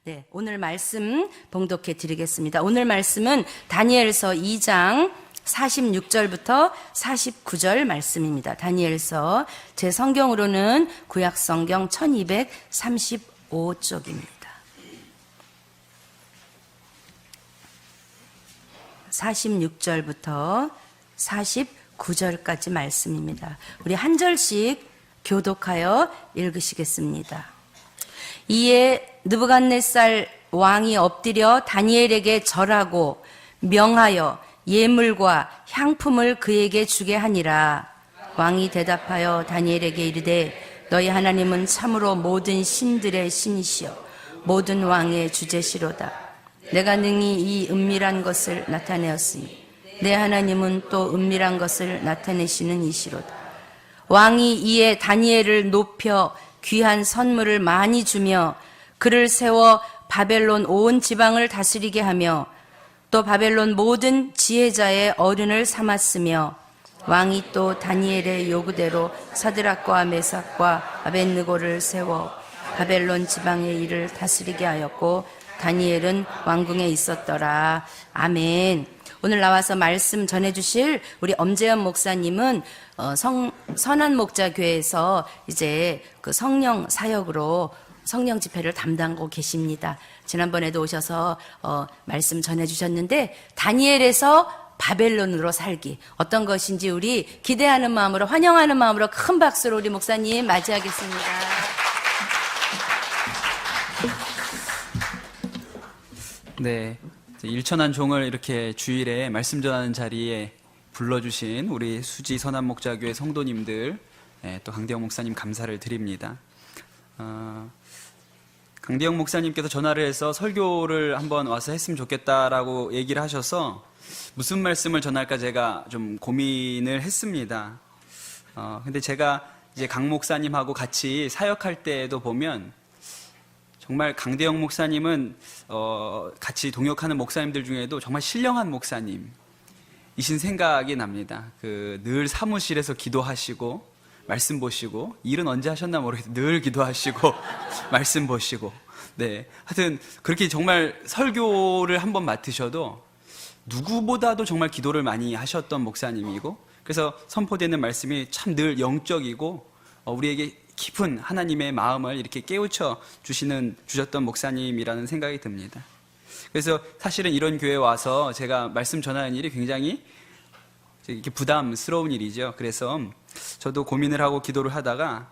네, 오늘 말씀 봉독해 드리겠습니다. 오늘 말씀은 다니엘서 2장 46절부터 49절 말씀입니다. 다니엘서 제 성경으로는 구약 성경 1235쪽입니다. 46절부터 49절까지 말씀입니다. 우리 한 절씩 교독하여 읽으시겠습니다. 이에 느부갓네살 왕이 엎드려 다니엘에게 절하고 명하여 예물과 향품을 그에게 주게 하니라. 왕이 대답하여 다니엘에게 이르되 너희 하나님은 참으로 모든 신들의 신이시여 모든 왕의 주제시로다. 내가 능히 이 은밀한 것을 나타내었으니 내 하나님은 또 은밀한 것을 나타내시는 이시로다. 왕이 이에 다니엘을 높여 귀한 선물을 많이 주며 그를 세워 바벨론 온 지방을 다스리게 하며 또 바벨론 모든 지혜자의 어른을 삼았으며 왕이 또 다니엘의 요구대로 사드락과 메삭과 아벳느고를 세워 바벨론 지방의 일을 다스리게 하였고 다니엘은 왕궁에 있었더라. 아멘. 오늘 나와서 말씀 전해주실 우리 엄재현 목사님은 선한목자교회에서 이제 그 성령 사역으로 성령 집회를 담당하고 계십니다. 지난번에도 오셔서 말씀 전해주셨는데 다니엘에서 바벨론으로 살기 어떤 것인지 우리 기대하는 마음으로 환영하는 마음으로 큰 박수로 우리 목사님 맞이하겠습니다. 네, 일천한 종을 이렇게 주일에 말씀 전하는 자리에 불러주신 우리 수지 선한목자교회 성도님들, 또 강대영 목사님 감사를 드립니다. 강대영 목사님께서 전화를 해서 설교를 한번 와서 했으면 좋겠다라고 얘기를 하셔서 무슨 말씀을 전할까 제가 좀 고민을 했습니다. 근데 제가 이제 강 목사님하고 같이 사역할 때도 보면 정말 강대영 목사님은 같이 동역하는 목사님들 중에도 정말 신령한 목사님이신 생각이 납니다. 늘 사무실에서 기도하시고 말씀 보시고 일은 언제 하셨나 모르겠어요. 늘 기도하시고 말씀 보시고 네, 하여튼 그렇게 정말 설교를 한번 맡으셔도 누구보다도 정말 기도를 많이 하셨던 목사님이고 그래서 선포되는 말씀이 참 늘 영적이고 우리에게 깊은 하나님의 마음을 이렇게 깨우쳐 주셨던 목사님이라는 생각이 듭니다. 그래서 사실은 이런 교회에 와서 제가 말씀 전하는 일이 굉장히 이렇게 부담스러운 일이죠. 그래서 저도 고민을 하고 기도를 하다가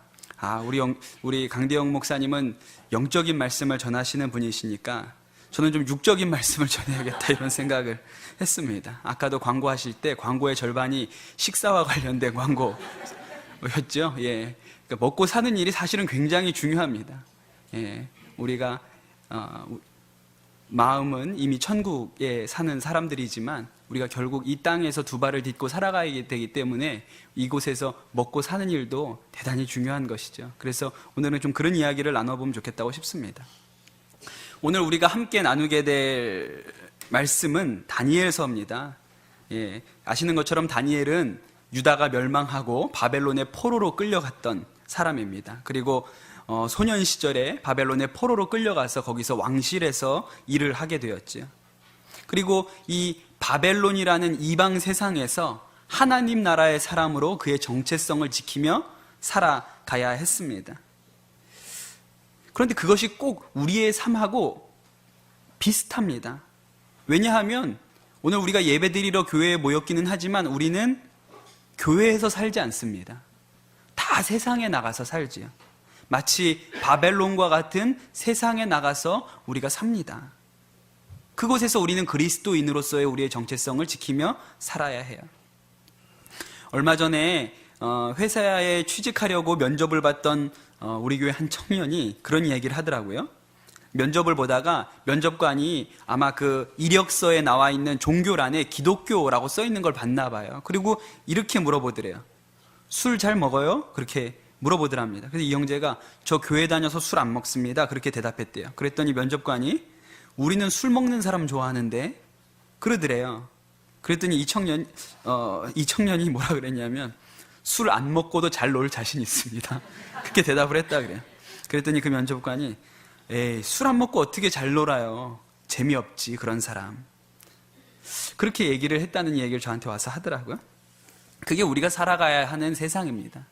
우리 강대영 목사님은 영적인 말씀을 전하시는 분이시니까 저는 좀 육적인 말씀을 전해야겠다 이런 생각을 했습니다. 아까도 광고하실 때 광고의 절반이 식사와 관련된 광고였죠. 예. 그러니까 먹고 사는 일이 사실은 굉장히 중요합니다. 예, 우리가 마음은 이미 천국에 사는 사람들이지만 우리가 결국 이 땅에서 두 발을 딛고 살아가야 되기 때문에 이곳에서 먹고 사는 일도 대단히 중요한 것이죠. 그래서 오늘은 좀 그런 이야기를 나눠보면 좋겠다고 싶습니다. 오늘 우리가 함께 나누게 될 말씀은 다니엘서입니다. 예, 아시는 것처럼 다니엘은 유다가 멸망하고 바벨론의 포로로 끌려갔던 사람입니다. 그리고 소년 시절에 바벨론의 포로로 끌려가서 거기서 왕실에서 일을 하게 되었죠. 그리고 이 바벨론이라는 이방 세상에서 하나님 나라의 사람으로 그의 정체성을 지키며 살아가야 했습니다. 그런데 그것이 꼭 우리의 삶하고 비슷합니다. 왜냐하면 오늘 우리가 예배드리러 교회에 모였기는 하지만 우리는 교회에서 살지 않습니다. 다 세상에 나가서 살지요. 마치 바벨론과 같은 세상에 나가서 우리가 삽니다. 그곳에서 우리는 그리스도인으로서의 우리의 정체성을 지키며 살아야 해요. 얼마 전에 회사에 취직하려고 면접을 봤던 우리 교회 한 청년이 그런 얘기를 하더라고요. 면접을 보다가 면접관이 아마 그 이력서에 나와 있는 종교란에 기독교라고 써 있는 걸 봤나 봐요. 그리고 이렇게 물어보더래요. 술 잘 먹어요? 그렇게 물어보더랍니다. 그래서 이 형제가 저 교회 다녀서 술 안 먹습니다. 그렇게 대답했대요. 그랬더니 면접관이 우리는 술 먹는 사람 좋아하는데 그러더래요. 그랬더니 이 청년이 뭐라 그랬냐면 술 안 먹고도 잘 놀 자신 있습니다. 그렇게 대답을 했다 그래요. 그랬더니 그 면접관이 에이, 술 안 먹고 어떻게 잘 놀아요? 재미없지, 그런 사람. 그렇게 얘기를 했다는 얘기를 저한테 와서 하더라고요. 그게 우리가 살아가야 하는 세상입니다.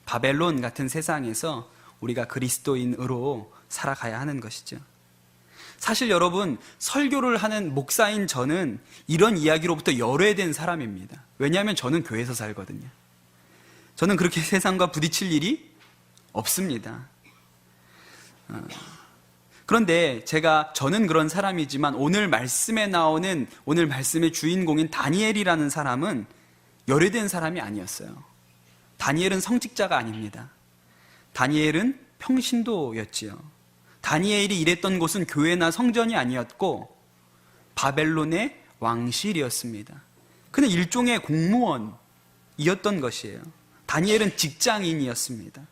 바벨론 같은 세상에서 우리가 그리스도인으로 살아가야 하는 것이죠. 사실 여러분, 설교를 하는 목사인 저는 이런 이야기로부터 열외된 사람입니다. 왜냐하면 저는 교회에서 살거든요. 저는 그렇게 세상과 부딪힐 일이 없습니다. 그런데 저는 그런 사람이지만 오늘 말씀에 나오는, 오늘 말씀의 주인공인 다니엘이라는 사람은 열외된 사람이 아니었어요. 다니엘은 성직자가 아닙니다. 다니엘은 평신도였지요. 다니엘이 일했던 곳은 교회나 성전이 아니었고 바벨론의 왕실이었습니다. 그는 일종의 공무원이었던 것이에요. 다니엘은 직장인이었습니다.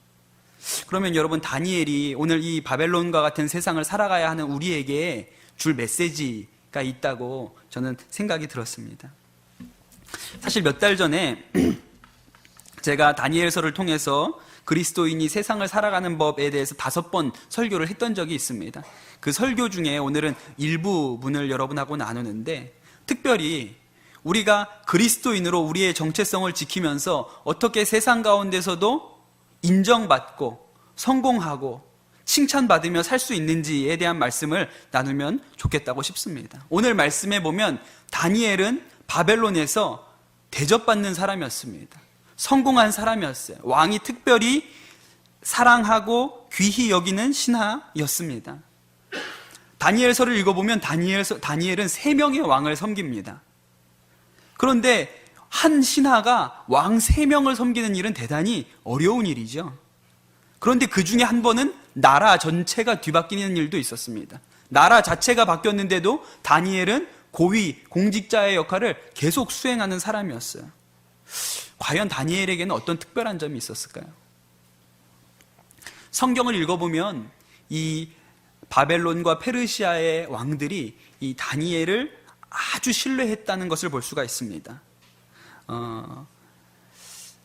그러면 여러분, 다니엘이 오늘 이 바벨론과 같은 세상을 살아가야 하는 우리에게 줄 메시지가 있다고 저는 생각이 들었습니다. 사실 몇 달 전에 제가 다니엘서를 통해서 그리스도인이 세상을 살아가는 법에 대해서 5번 설교를 했던 적이 있습니다. 그 설교 중에 오늘은 일부분을 여러분하고 나누는데, 특별히 우리가 그리스도인으로 우리의 정체성을 지키면서 어떻게 세상 가운데서도 인정받고 성공하고 칭찬받으며 살 수 있는지에 대한 말씀을 나누면 좋겠다고 싶습니다. 오늘 말씀에 보면 다니엘은 바벨론에서 대접받는 사람이었습니다. 성공한 사람이었어요. 왕이 특별히 사랑하고 귀히 여기는 신하였습니다. 다니엘서를 읽어보면 다니엘은 3명의 왕을 섬깁니다. 그런데 한 신하가 왕 3명을 섬기는 일은 대단히 어려운 일이죠. 그런데 그 중에 한 번은 나라 전체가 뒤바뀌는 일도 있었습니다. 나라 자체가 바뀌었는데도 다니엘은 고위 공직자의 역할을 계속 수행하는 사람이었어요. 과연 다니엘에게는 어떤 특별한 점이 있었을까요? 성경을 읽어보면 이 바벨론과 페르시아의 왕들이 이 다니엘을 아주 신뢰했다는 것을 볼 수가 있습니다.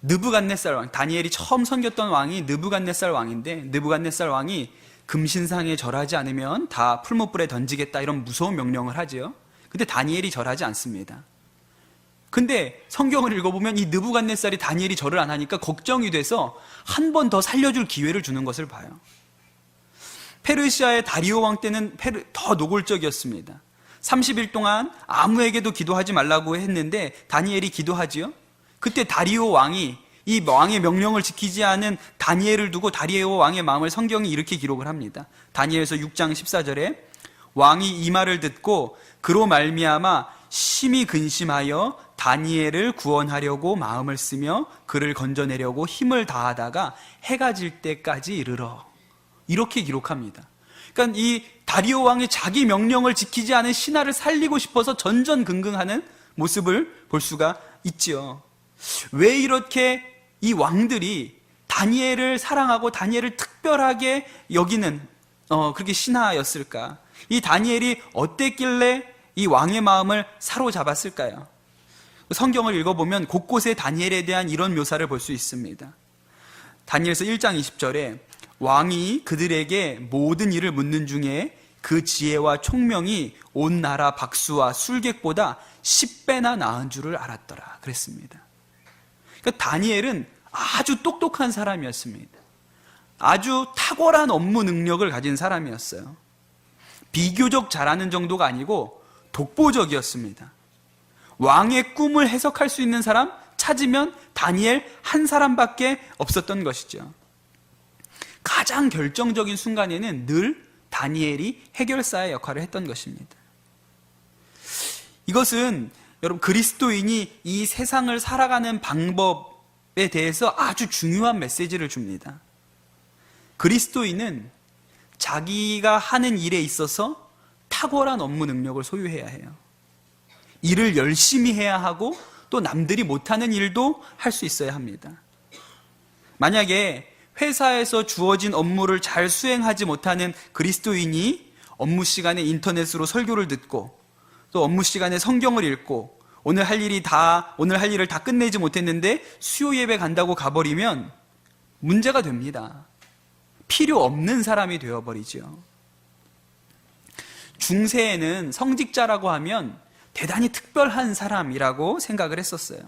느부갓네살 왕, 다니엘이 처음 섬겼던 왕이 느부갓네살 왕인데, 느부갓네살 왕이 금신상에 절하지 않으면 다 풀무불에 던지겠다, 이런 무서운 명령을 하죠. 근데 다니엘이 절하지 않습니다. 근데 성경을 읽어보면 이 느부갓네살이 다니엘이 절을 안 하니까 걱정이 돼서 한 번 더 살려줄 기회를 주는 것을 봐요. 페르시아의 다리오 왕 때는 더 노골적이었습니다. 30일 동안 아무에게도 기도하지 말라고 했는데 다니엘이 기도하지요. 그때 다리오 왕이 이 왕의 명령을 지키지 않은 다니엘을 두고 다리오 왕의 마음을 성경이 이렇게 기록을 합니다. 다니엘서 6장 14절에 왕이 이 말을 듣고 그로 말미암아 심히 근심하여 다니엘을 구원하려고 마음을 쓰며 그를 건져내려고 힘을 다하다가 해가 질 때까지 이르러, 이렇게 기록합니다. 그러니까 이 다리오 왕이 자기 명령을 지키지 않은 신하를 살리고 싶어서 전전긍긍하는 모습을 볼 수가 있지요. 왜 이렇게 이 왕들이 다니엘을 사랑하고 다니엘을 특별하게 여기는 그렇게 신하였을까? 이 다니엘이 어땠길래 이 왕의 마음을 사로잡았을까요? 성경을 읽어보면 곳곳에 다니엘에 대한 이런 묘사를 볼 수 있습니다. 다니엘서 1장 20절에 왕이 그들에게 모든 일을 묻는 중에 그 지혜와 총명이 온 나라 박수와 술객보다 10배나 나은 줄을 알았더라 그랬습니다. 그러니까 다니엘은 아주 똑똑한 사람이었습니다. 아주 탁월한 업무 능력을 가진 사람이었어요. 비교적 잘하는 정도가 아니고 독보적이었습니다. 왕의 꿈을 해석할 수 있는 사람 찾으면 다니엘 한 사람밖에 없었던 것이죠. 가장 결정적인 순간에는 늘 다니엘이 해결사의 역할을 했던 것입니다. 이것은 여러분 그리스도인이 이 세상을 살아가는 방법에 대해서 아주 중요한 메시지를 줍니다. 그리스도인은 자기가 하는 일에 있어서 탁월한 업무 능력을 소유해야 해요. 일을 열심히 해야 하고 또 남들이 못하는 일도 할 수 있어야 합니다. 만약에 회사에서 주어진 업무를 잘 수행하지 못하는 그리스도인이 업무 시간에 인터넷으로 설교를 듣고 또 업무 시간에 성경을 읽고 오늘 할 일을 다 끝내지 못했는데 수요 예배 간다고 가버리면 문제가 됩니다. 필요 없는 사람이 되어버리죠. 중세에는 성직자라고 하면 대단히 특별한 사람이라고 생각을 했었어요.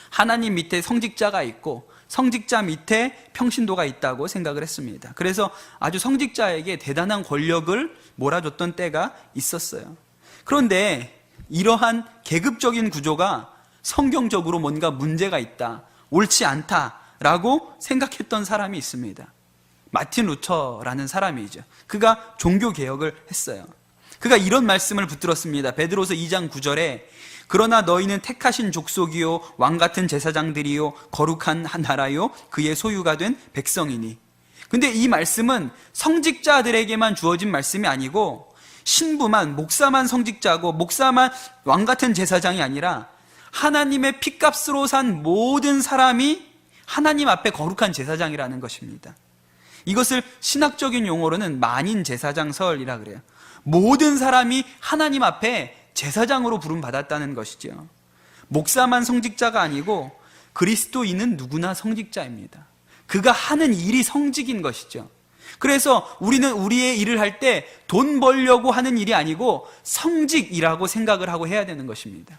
하나님 밑에 성직자가 있고 성직자 밑에 평신도가 있다고 생각을 했습니다. 그래서 아주 성직자에게 대단한 권력을 몰아줬던 때가 있었어요. 그런데 이러한 계급적인 구조가 성경적으로 뭔가 문제가 있다, 옳지 않다라고 생각했던 사람이 있습니다. 마틴 루터라는 사람이죠. 그가 종교개혁을 했어요. 그가 이런 말씀을 붙들었습니다. 베드로서 2장 9절에 그러나 너희는 택하신 족속이요 왕같은 제사장들이요 거룩한 한 나라요 그의 소유가 된 백성이니. 근데 이 말씀은 성직자들에게만 주어진 말씀이 아니고 신부만, 목사만 성직자고 목사만 왕같은 제사장이 아니라 하나님의 핏값으로 산 모든 사람이 하나님 앞에 거룩한 제사장이라는 것입니다. 이것을 신학적인 용어로는 만인 제사장설이라 그래요. 모든 사람이 하나님 앞에 제사장으로 부름받았다는 것이죠. 목사만 성직자가 아니고 그리스도인은 누구나 성직자입니다. 그가 하는 일이 성직인 것이죠. 그래서 우리는 우리의 일을 할 때 돈 벌려고 하는 일이 아니고 성직이라고 생각을 하고 해야 되는 것입니다.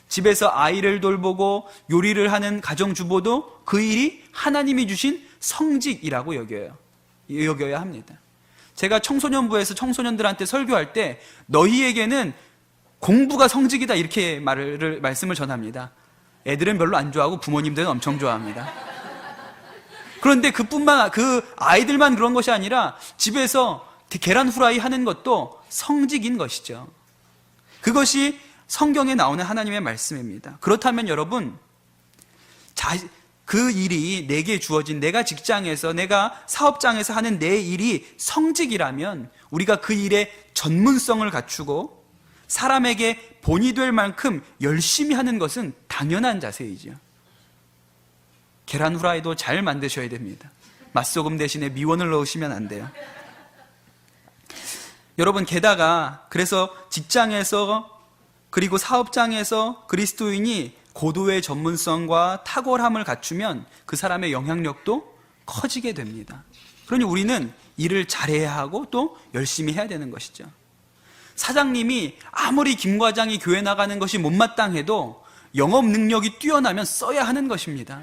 집에서 아이를 돌보고 요리를 하는 가정주부도 그 일이 하나님이 주신 성직이라고 여겨야 합니다. 제가 청소년부에서 청소년들한테 설교할 때 너희에게는 공부가 성직이다 이렇게 말씀을 전합니다. 애들은 별로 안 좋아하고 부모님들은 엄청 좋아합니다. 그런데 그 아이들만 그런 것이 아니라 집에서 계란 후라이 하는 것도 성직인 것이죠. 그것이 성경에 나오는 하나님의 말씀입니다. 그렇다면 여러분, 그 일이 내게 주어진, 내가 직장에서, 내가 사업장에서 하는 내 일이 성직이라면 우리가 그 일에 전문성을 갖추고 사람에게 본이 될 만큼 열심히 하는 것은 당연한 자세이죠. 계란 후라이도 잘 만드셔야 됩니다. 맛소금 대신에 미원을 넣으시면 안 돼요. 여러분, 게다가 그래서 직장에서 그리고 사업장에서 그리스도인이 고도의 전문성과 탁월함을 갖추면 그 사람의 영향력도 커지게 됩니다. 그러니 우리는 일을 잘해야 하고 또 열심히 해야 되는 것이죠. 사장님이 아무리 김 과장이 교회 나가는 것이 못마땅해도 영업 능력이 뛰어나면 써야 하는 것입니다.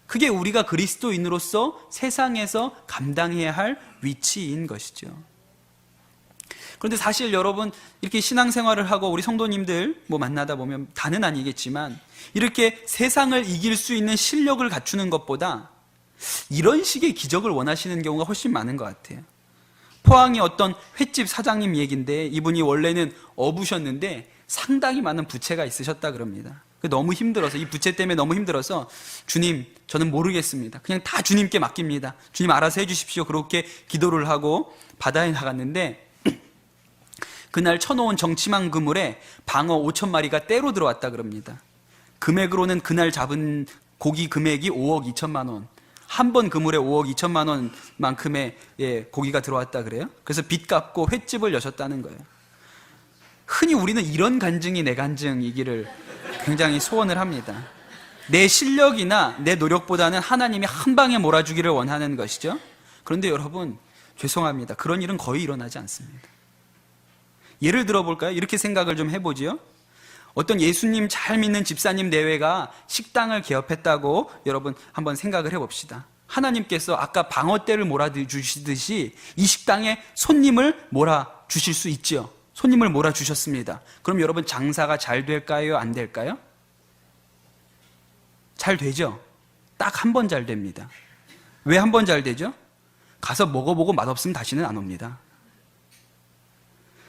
그게 우리가 그리스도인으로서 세상에서 감당해야 할 위치인 것이죠. 그런데 사실 여러분, 이렇게 신앙생활을 하고 우리 성도님들 만나다 보면 다는 아니겠지만 이렇게 세상을 이길 수 있는 실력을 갖추는 것보다 이런 식의 기적을 원하시는 경우가 훨씬 많은 것 같아요. 포항의 어떤 횟집 사장님 얘기인데 이분이 원래는 어부셨는데 상당히 많은 부채가 있으셨다 그럽니다. 너무 힘들어서, 이 부채 때문에 너무 힘들어서 주님, 저는 모르겠습니다. 그냥 다 주님께 맡깁니다. 주님 알아서 해주십시오. 그렇게 기도를 하고 바다에 나갔는데 그날 쳐놓은 정치망 그물에 방어 5,000마리가 떼로 들어왔다 그럽니다. 금액으로는 그날 잡은 고기 금액이 5억 2천만 원. 한 번 그물에 5억 2천만 원만큼의 고기가 들어왔다 그래요. 그래서 빚 갚고 횟집을 여셨다는 거예요. 흔히 우리는 이런 간증이 내 간증이기를 굉장히 소원을 합니다. 내 실력이나 내 노력보다는 하나님이 한 방에 몰아주기를 원하는 것이죠. 그런데 여러분, 죄송합니다. 그런 일은 거의 일어나지 않습니다. 예를 들어볼까요? 이렇게 생각을 좀 해보지요. 어떤 예수님 잘 믿는 집사님 내외가 식당을 개업했다고 여러분 한번 생각을 해봅시다. 하나님께서 아까 방어떼를 몰아주시듯이 이 식당에 손님을 몰아주실 수 있죠. 손님을 몰아주셨습니다. 그럼 여러분, 장사가 잘 될까요? 안 될까요? 잘 되죠? 딱 한 번 잘 됩니다. 왜 한 번 잘 되죠? 가서 먹어보고 맛없으면 다시는 안 옵니다.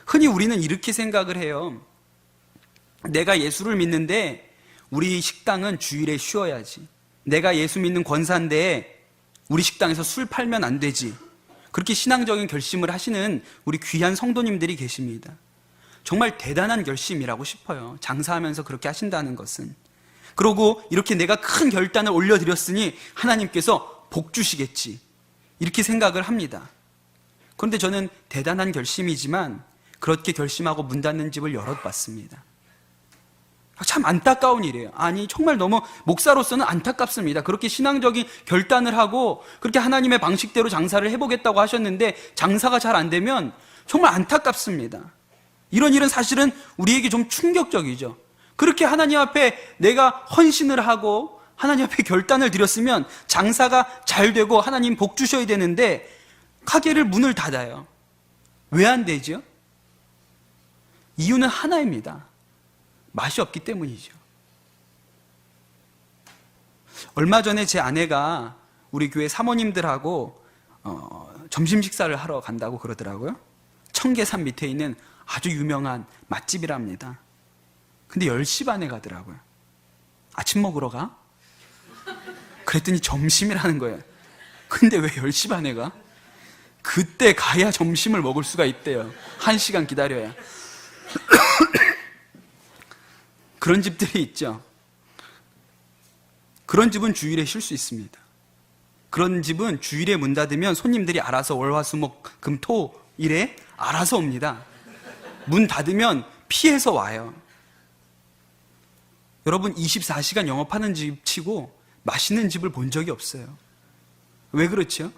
흔히 우리는 이렇게 생각을 해요. 내가 예수를 믿는데 우리 식당은 주일에 쉬어야지. 내가 예수 믿는 권사인데 우리 식당에서 술 팔면 안 되지. 그렇게 신앙적인 결심을 하시는 우리 귀한 성도님들이 계십니다. 정말 대단한 결심이라고 싶어요. 장사하면서 그렇게 하신다는 것은. 그러고 이렇게 내가 큰 결단을 올려드렸으니 하나님께서 복 주시겠지. 이렇게 생각을 합니다. 그런데 저는 대단한 결심이지만 그렇게 결심하고 문 닫는 집을 여럿 봤습니다. 참 안타까운 일이에요. 아니, 정말 너무 목사로서는 안타깝습니다. 그렇게 신앙적인 결단을 하고 그렇게 하나님의 방식대로 장사를 해보겠다고 하셨는데 장사가 잘 안 되면 정말 안타깝습니다. 이런 일은 사실은 우리에게 좀 충격적이죠. 그렇게 하나님 앞에 내가 헌신을 하고 하나님 앞에 결단을 드렸으면 장사가 잘 되고 하나님 복 주셔야 되는데 가게를 문을 닫아요. 왜 안 되죠? 이유는 하나입니다. 맛이 없기 때문이죠. 얼마 전에 제 아내가 우리 교회 사모님들하고 점심 식사를 하러 간다고 그러더라고요. 청계산 밑에 있는 아주 유명한 맛집이랍니다. 근데 10시 반에 가더라고요. 아침 먹으러 가? 그랬더니 점심이라는 거예요. 근데 왜 10시 반에 가? 그때 가야 점심을 먹을 수가 있대요. 1시간 기다려야. 그런 집들이 있죠. 그런 집은 주일에 쉴 수 있습니다. 그런 집은 주일에 문 닫으면 손님들이 알아서 월화수목금토일에 알아서 옵니다. 문 닫으면 피해서 와요. 여러분 24시간 영업하는 집 치고 맛있는 집을 본 적이 없어요. 왜 그렇죠?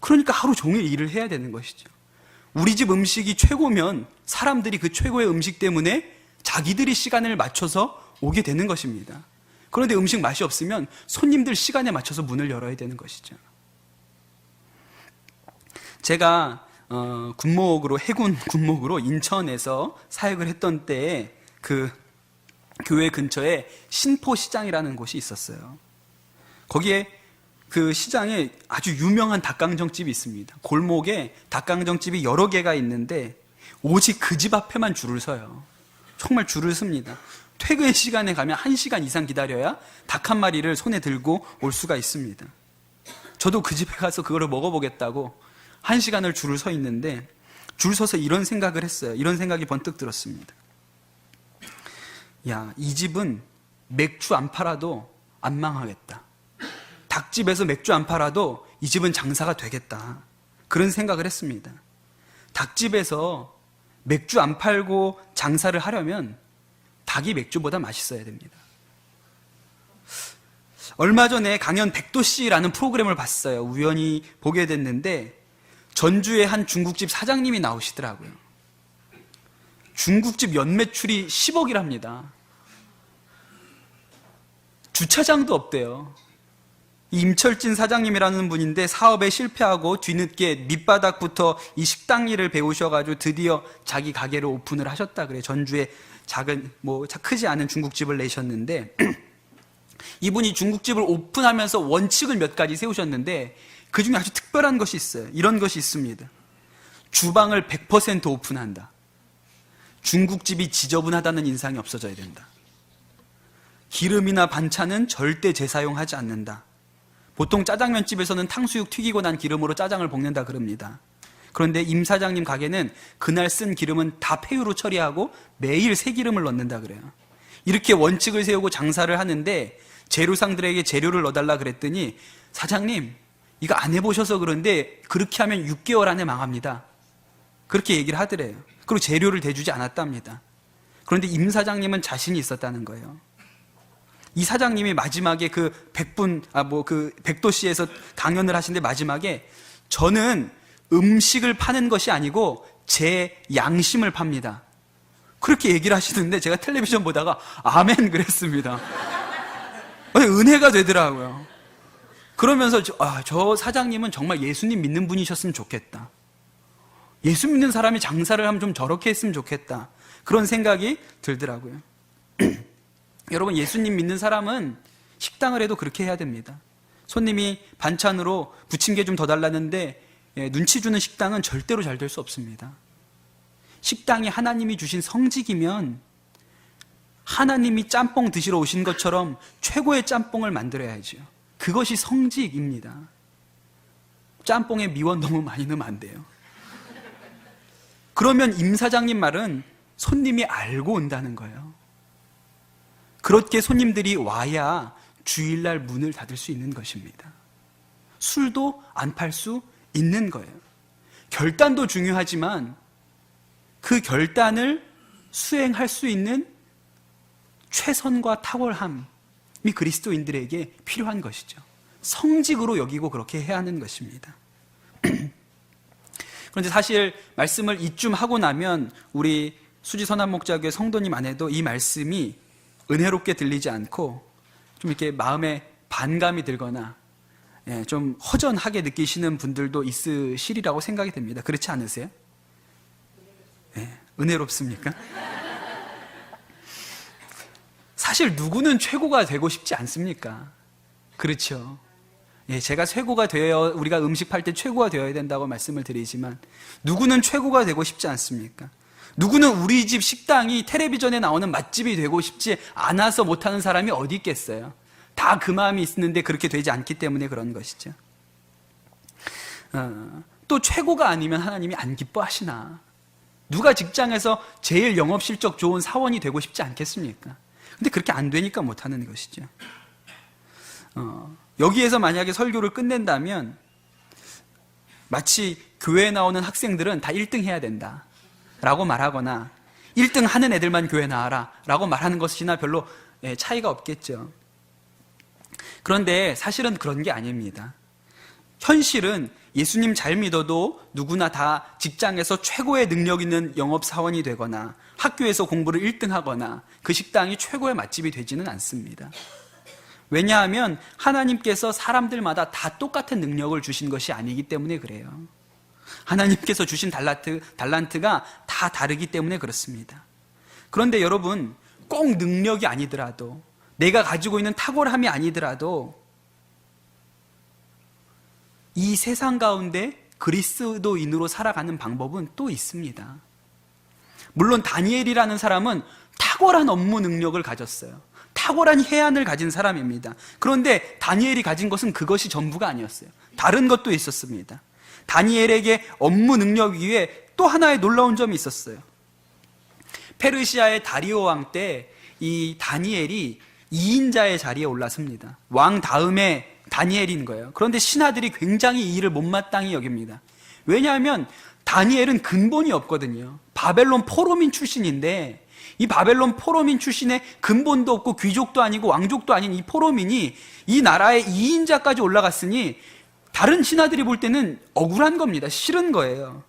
그러니까 하루 종일 일을 해야 되는 것이죠. 우리 집 음식이 최고면 사람들이 그 최고의 음식 때문에 자기들이 시간을 맞춰서 오게 되는 것입니다. 그런데 음식 맛이 없으면 손님들 시간에 맞춰서 문을 열어야 되는 것이죠. 제가 해군 군목으로 인천에서 사역을 했던 때에 그 교회 근처에 신포시장이라는 곳이 있었어요. 거기에 그 시장에 아주 유명한 닭강정집이 있습니다. 골목에 닭강정집이 여러 개가 있는데 오직 그 집 앞에만 줄을 서요. 정말 줄을 섭니다. 퇴근 시간에 가면 1시간 이상 기다려야 닭 한 마리를 손에 들고 올 수가 있습니다. 저도 그 집에 가서 그거를 먹어보겠다고 1시간을 줄을 서 있는데 줄 서서 이런 생각을 했어요. 이런 생각이 번뜩 들었습니다. 야, 이 집은 맥주 안 팔아도 안 망하겠다. 닭집에서 맥주 안 팔아도 이 집은 장사가 되겠다. 그런 생각을 했습니다. 닭집에서 맥주 안 팔고 장사를 하려면 닭이 맥주보다 맛있어야 됩니다. 얼마 전에 강연 백도씨라는 프로그램을 봤어요. 우연히 보게 됐는데 전주의 한 중국집 사장님이 나오시더라고요. 중국집 연매출이 10억이랍니다. 주차장도 없대요. 임철진 사장님이라는 분인데 사업에 실패하고 뒤늦게 밑바닥부터 이 식당 일을 배우셔가지고 드디어 자기 가게를 오픈을 하셨다 그래요. 전주에 작은 크지 않은 중국집을 내셨는데 이분이 중국집을 오픈하면서 원칙을 몇 가지 세우셨는데 그 중에 아주 특별한 것이 있어요. 이런 것이 있습니다. 주방을 100% 오픈한다. 중국집이 지저분하다는 인상이 없어져야 된다. 기름이나 반찬은 절대 재사용하지 않는다. 보통 짜장면집에서는 탕수육 튀기고 난 기름으로 짜장을 볶는다 그럽니다. 그런데 임 사장님 가게는 그날 쓴 기름은 다 폐유로 처리하고 매일 새 기름을 넣는다 그래요. 이렇게 원칙을 세우고 장사를 하는데 재료상들에게 재료를 넣어달라 그랬더니 사장님 이거 안 해보셔서 그런데 그렇게 하면 6개월 안에 망합니다. 그렇게 얘기를 하더래요. 그리고 재료를 대주지 않았답니다. 그런데 임 사장님은 자신이 있었다는 거예요. 이 사장님이 마지막에 그 백도씨에서 강연을 하시는데 마지막에 저는 음식을 파는 것이 아니고 제 양심을 팝니다. 그렇게 얘기를 하시는데 제가 텔레비전 보다가 아멘 그랬습니다. 은혜가 되더라고요. 그러면서 저 사장님은 정말 예수님 믿는 분이셨으면 좋겠다. 예수 믿는 사람이 장사를 하면 좀 저렇게 했으면 좋겠다. 그런 생각이 들더라고요. 여러분 예수님 믿는 사람은 식당을 해도 그렇게 해야 됩니다. 손님이 반찬으로 부침개 좀 더 달라는데 눈치 주는 식당은 절대로 잘 될 수 없습니다. 식당이 하나님이 주신 성직이면 하나님이 짬뽕 드시러 오신 것처럼 최고의 짬뽕을 만들어야죠. 그것이 성직입니다. 짬뽕에 미원 너무 많이 넣으면 안 돼요. 그러면 임 사장님 말은 손님이 알고 온다는 거예요. 그렇게 손님들이 와야 주일날 문을 닫을 수 있는 것입니다. 술도 안 팔 수 있는 거예요. 결단도 중요하지만 그 결단을 수행할 수 있는 최선과 탁월함이 그리스도인들에게 필요한 것이죠. 성직으로 여기고 그렇게 해야 하는 것입니다. 그런데 사실 말씀을 이쯤 하고 나면 우리 수지선한목자교회 성도님 안에도 이 말씀이 은혜롭게 들리지 않고 좀 이렇게 마음에 반감이 들거나 좀 허전하게 느끼시는 분들도 있으시리라고 생각이 됩니다. 그렇지 않으세요? 은혜롭습니까? 사실 누구는 최고가 되고 싶지 않습니까? 그렇죠. 제가 최고가 되어 우리가 음식할 때 최고가 되어야 된다고 말씀을 드리지만 누구는 최고가 되고 싶지 않습니까? 누구는 우리 집 식당이 텔레비전에 나오는 맛집이 되고 싶지 않아서 못하는 사람이 어디 있겠어요? 다 그 마음이 있는데 그렇게 되지 않기 때문에 그런 것이죠. 또 최고가 아니면 하나님이 안 기뻐하시나? 누가 직장에서 제일 영업 실적 좋은 사원이 되고 싶지 않겠습니까? 근데 그렇게 안 되니까 못하는 것이죠. 여기에서 만약에 설교를 끝낸다면 마치 교회에 나오는 학생들은 다 1등 해야 된다 라고 말하거나 1등 하는 애들만 교회 나와라 라고 말하는 것이나 별로 차이가 없겠죠. 그런데 사실은 그런 게 아닙니다. 현실은 예수님 잘 믿어도 누구나 다 직장에서 최고의 능력 있는 영업사원이 되거나 학교에서 공부를 1등 하거나 그 식당이 최고의 맛집이 되지는 않습니다. 왜냐하면 하나님께서 사람들마다 다 똑같은 능력을 주신 것이 아니기 때문에 그래요. 하나님께서 주신 달란트가 다 다르기 때문에 그렇습니다. 그런데 여러분, 꼭 능력이 아니더라도 내가 가지고 있는 탁월함이 아니더라도 이 세상 가운데 그리스도인으로 살아가는 방법은 또 있습니다. 물론 다니엘이라는 사람은 탁월한 업무 능력을 가졌어요. 탁월한 해안을 가진 사람입니다. 그런데 다니엘이 가진 것은 그것이 전부가 아니었어요. 다른 것도 있었습니다. 다니엘에게 업무 능력 위에 또 하나의 놀라운 점이 있었어요. 페르시아의 다리오 왕 때 이 다니엘이 2인자의 자리에 올랐습니다. 왕 다음에 다니엘인 거예요. 그런데 신하들이 굉장히 이 일을 못마땅히 여깁니다. 왜냐하면 다니엘은 근본이 없거든요. 바벨론 포로민 출신인데 이 바벨론 포로민 출신의 근본도 없고 귀족도 아니고 왕족도 아닌 이 포로민이 이 나라의 2인자까지 올라갔으니 다른 신하들이 볼 때는 억울한 겁니다. 싫은 거예요.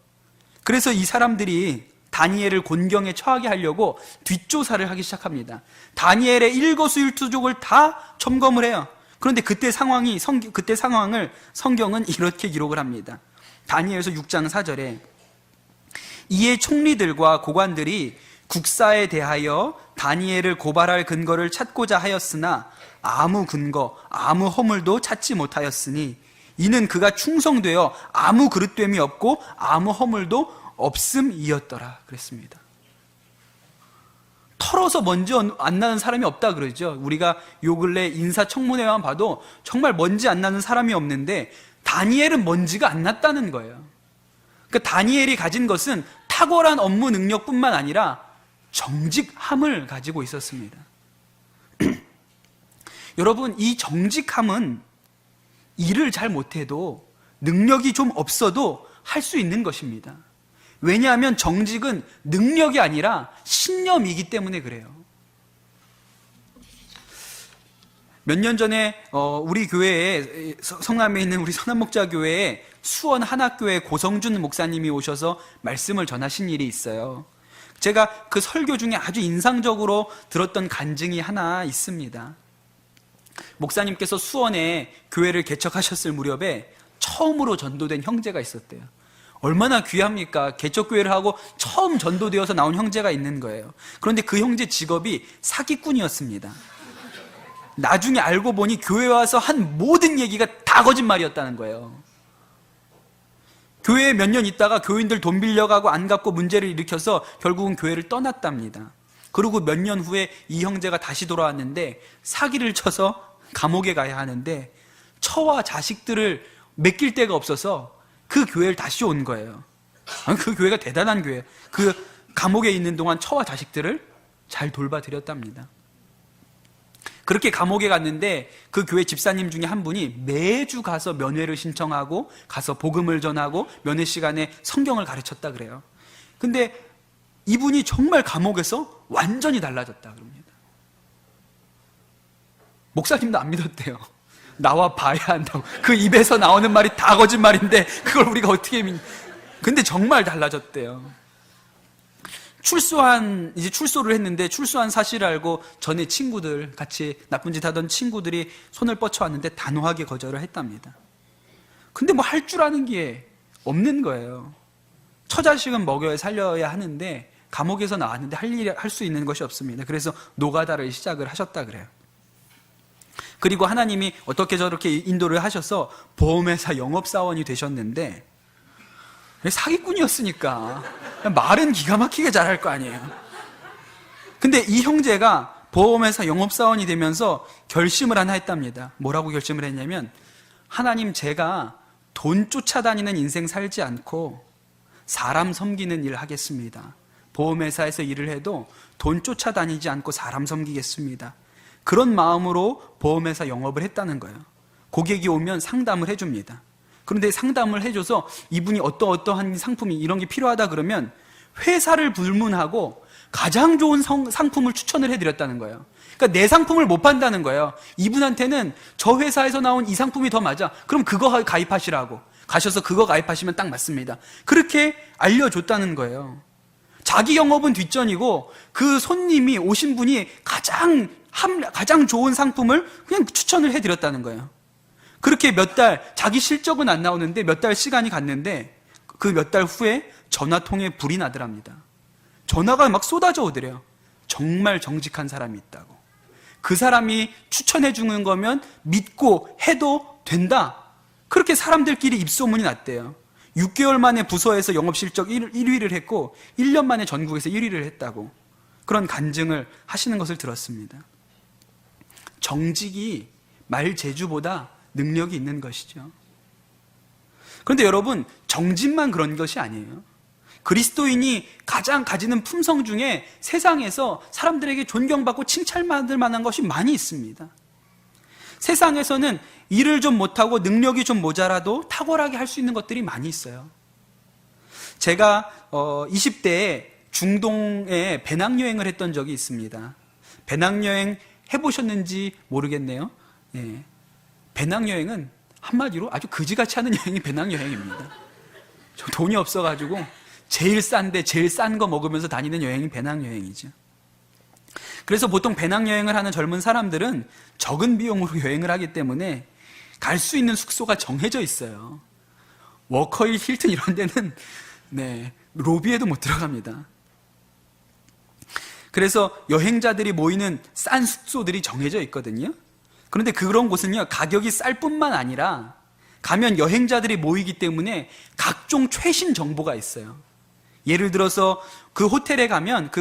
그래서 이 사람들이 다니엘을 곤경에 처하게 하려고 뒷조사를 하기 시작합니다. 다니엘의 일거수일투족을 다 점검을 해요. 그런데 그때 상황을 성경은 이렇게 기록을 합니다. 다니엘서 6장 4절에 이에 총리들과 고관들이 국사에 대하여 다니엘을 고발할 근거를 찾고자 하였으나 아무 근거, 아무 허물도 찾지 못하였으니 이는 그가 충성되어 아무 그릇됨이 없고 아무 허물도 없음이었더라 그랬습니다. 털어서 먼지 안 나는 사람이 없다 그러죠. 우리가 요 근래 인사청문회만 봐도 정말 먼지 안 나는 사람이 없는데 다니엘은 먼지가 안 났다는 거예요. 그러니까 다니엘이 가진 것은 탁월한 업무 능력뿐만 아니라 정직함을 가지고 있었습니다. 여러분, 이 정직함은 일을 잘 못해도 능력이 좀 없어도 할 수 있는 것입니다. 왜냐하면 정직은 능력이 아니라 신념이기 때문에 그래요. 몇 년 전에 우리 교회에 성남에 있는 우리 선한목자교회에 수원 한학교회 고성준 목사님이 오셔서 말씀을 전하신 일이 있어요. 제가 그 설교 중에 아주 인상적으로 들었던 간증이 하나 있습니다. 목사님께서 수원에 교회를 개척하셨을 무렵에 처음으로 전도된 형제가 있었대요. 얼마나 귀합니까? 개척교회를 하고 처음 전도되어서 나온 형제가 있는 거예요. 그런데 그 형제 직업이 사기꾼이었습니다. 나중에 알고 보니 교회에 와서 한 모든 얘기가 다 거짓말이었다는 거예요. 교회에 몇 년 있다가 교인들 돈 빌려가고 안 갚고 문제를 일으켜서 결국은 교회를 떠났답니다. 그리고 몇 년 후에 이 형제가 다시 돌아왔는데 사기를 쳐서 감옥에 가야 하는데 처와 자식들을 맡길 데가 없어서 그 교회를 다시 온 거예요. 그 교회가 대단한 교회예요. 그 감옥에 있는 동안 처와 자식들을 잘 돌봐드렸답니다. 그렇게 감옥에 갔는데 그 교회 집사님 중에 한 분이 매주 가서 면회를 신청하고 가서 복음을 전하고 면회 시간에 성경을 가르쳤다 그래요. 근데 이분이 정말 감옥에서 완전히 달라졌다 그럽니다. 목사님도 안 믿었대요. 나와 봐야 한다고. 그 입에서 나오는 말이 다 거짓말인데 그걸 우리가 어떻게 근데 정말 달라졌대요. 이제 출소를 했는데 출소한 사실을 알고 전에 친구들, 같이 나쁜 짓 하던 친구들이 손을 뻗쳐왔는데 단호하게 거절을 했답니다. 근데 뭐 할 줄 아는 게 없는 거예요. 처자식은 먹여야 살려야 하는데 감옥에서 나왔는데 할 수 있는 것이 없습니다. 그래서 노가다를 시작을 하셨다 그래요. 그리고 하나님이 어떻게 저렇게 인도를 하셔서 보험회사 영업사원이 되셨는데, 사기꾼이었으니까 말은 기가 막히게 잘할 거 아니에요. 근데 이 형제가 보험회사 영업사원이 되면서 결심을 하나 했답니다. 뭐라고 결심을 했냐면, 하나님, 제가 돈 쫓아다니는 인생 살지 않고 사람 섬기는 일 하겠습니다. 보험회사에서 일을 해도 돈 쫓아다니지 않고 사람 섬기겠습니다. 그런 마음으로 보험회사 영업을 했다는 거예요. 고객이 오면 상담을 해줍니다. 그런데 상담을 해줘서 이분이 어떠한 상품이 이런 게 필요하다 그러면 회사를 불문하고 가장 좋은 상품을 추천을 해드렸다는 거예요. 그러니까 내 상품을 못 판다는 거예요. 이분한테는 저 회사에서 나온 이 상품이 더 맞아. 그럼 그거 가입하시라고. 가셔서 그거 가입하시면 딱 맞습니다. 그렇게 알려줬다는 거예요. 자기 영업은 뒷전이고 그 손님이 오신 분이 가장 좋은 상품을 그냥 추천을 해드렸다는 거예요. 그렇게 몇 달, 자기 실적은 안 나오는데 몇 달 시간이 갔는데 그 몇 달 후에 전화통에 불이 나더랍니다. 전화가 막 쏟아져 오더래요. 정말 정직한 사람이 있다고. 그 사람이 추천해 주는 거면 믿고 해도 된다. 그렇게 사람들끼리 입소문이 났대요. 6개월 만에 부서에서 영업실적 1위를 했고 1년 만에 전국에서 1위를 했다고 그런 간증을 하시는 것을 들었습니다. 정직이 말재주보다 능력이 있는 것이죠. 그런데 여러분, 정직만 그런 것이 아니에요. 그리스도인이 가장 가지는 품성 중에 세상에서 사람들에게 존경받고 칭찬받을 만한 것이 많이 있습니다. 세상에서는 일을 좀 못하고 능력이 좀 모자라도 탁월하게 할 수 있는 것들이 많이 있어요. 제가 20대에 중동에 배낭여행을 했던 적이 있습니다. 배낭여행 해보셨는지 모르겠네요. 예. 배낭여행은 한마디로 아주 그지같이 하는 여행이 배낭여행입니다. 저 돈이 없어가지고 제일 싼데 제일 싼 거 먹으면서 다니는 여행이 배낭여행이죠. 그래서 보통 배낭여행을 하는 젊은 사람들은 적은 비용으로 여행을 하기 때문에 갈 수 있는 숙소가 정해져 있어요. 워커힐, 힐튼 이런 데는 로비에도 못 들어갑니다. 그래서 여행자들이 모이는 싼 숙소들이 정해져 있거든요. 그런데 그런 곳은요, 가격이 쌀 뿐만 아니라 가면 여행자들이 모이기 때문에 각종 최신 정보가 있어요. 예를 들어서 그 호텔에 가면,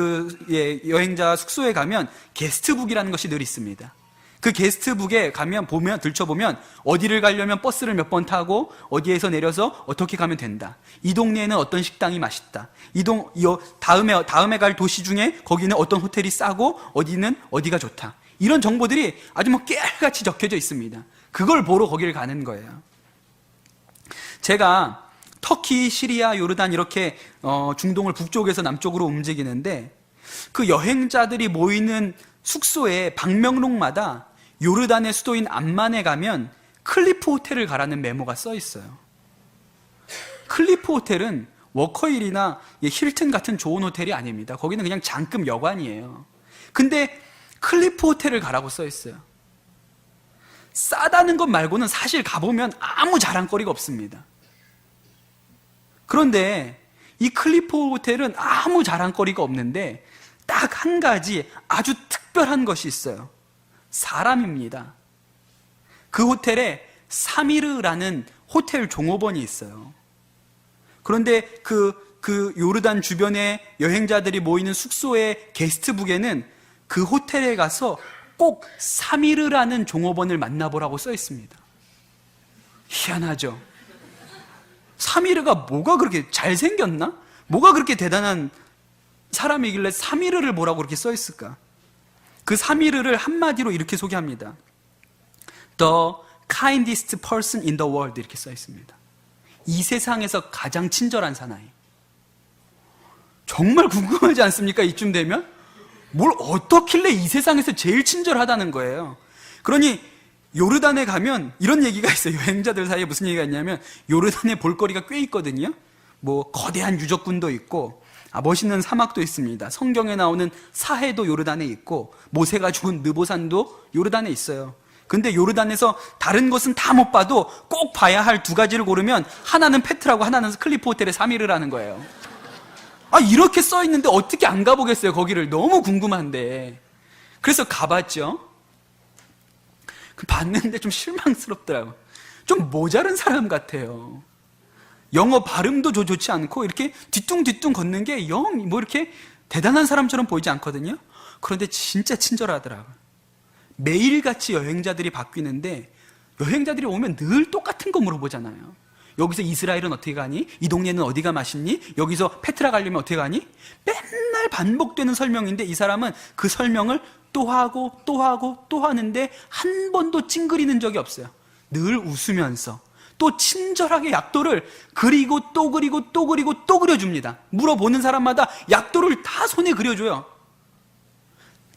여행자 숙소에 가면 게스트북이라는 것이 늘 있습니다. 그 게스트북에 가면 들춰보면 어디를 가려면 버스를 몇 번 타고 어디에서 내려서 어떻게 가면 된다. 이 동네에는 어떤 식당이 맛있다. 다음에 갈 도시 중에 거기는 어떤 호텔이 싸고 어디는 어디가 좋다. 이런 정보들이 아주 깨알같이 적혀져 있습니다. 그걸 보러 거기를 가는 거예요. 제가 터키, 시리아, 요르단 이렇게 중동을 북쪽에서 남쪽으로 움직이는데 그 여행자들이 모이는 숙소에 방명록마다 요르단의 수도인 암만에 가면 클리프 호텔을 가라는 메모가 써 있어요. 클리프 호텔은 워커힐이나 힐튼 같은 좋은 호텔이 아닙니다. 거기는 그냥 장급 여관이에요. 근데 클리프 호텔을 가라고 써 있어요. 싸다는 것 말고는 사실 가보면 아무 자랑거리가 없습니다. 그런데 이 클리프 호텔은 아무 자랑거리가 없는데 딱 한 가지 아주 특별한 것이 있어요. 사람입니다. 그 호텔에 사미르라는 호텔 종업원이 있어요. 그런데 그 요르단 주변에 여행자들이 모이는 숙소의 게스트북에는 그 호텔에 가서 꼭 사미르라는 종업원을 만나보라고 써 있습니다. 희한하죠? 사미르가 뭐가 그렇게 잘생겼나? 뭐가 그렇게 대단한 사람이길래 사미르를 뭐라고 그렇게 써 있을까? 그 사미르를 한마디로 이렇게 소개합니다. The kindest person in the world 이렇게 써 있습니다. 이 세상에서 가장 친절한 사나이. 정말 궁금하지 않습니까? 이쯤 되면? 뭘 어떻길래 이 세상에서 제일 친절하다는 거예요. 그러니 요르단에 가면 이런 얘기가 있어요. 여행자들 사이에 무슨 얘기가 있냐면 요르단에 볼거리가 꽤 있거든요. 뭐 거대한 유적군도 있고 멋있는 사막도 있습니다. 성경에 나오는 사해도 요르단에 있고 모세가 죽은 느보산도 요르단에 있어요. 근데 요르단에서 다른 것은 다 못 봐도 꼭 봐야 할 두 가지를 고르면 하나는 페트라고 하나는 클리프 호텔의 3위라는 거예요. 이렇게 써 있는데 어떻게 안 가보겠어요? 거기를 너무 궁금한데. 그래서 가봤죠. 봤는데 좀 실망스럽더라고요. 좀 모자른 사람 같아요. 영어 발음도 좋지 않고 이렇게 뒤뚱뒤뚱 걷는 게 영 뭐 이렇게 대단한 사람처럼 보이지 않거든요. 그런데 진짜 친절하더라고요. 매일같이 여행자들이 바뀌는데 여행자들이 오면 늘 똑같은 거 물어보잖아요. 여기서 이스라엘은 어떻게 가니? 이 동네는 어디가 맛있니? 여기서 페트라 가려면 어떻게 가니? 맨날 반복되는 설명인데 이 사람은 그 설명을 또 하고 또 하고 또 하는데 한 번도 찡그리는 적이 없어요. 늘 웃으면서 또 친절하게 약도를 그리고 또 그리고 또 그리고 또 그려줍니다. 물어보는 사람마다 약도를 다 손에 그려줘요.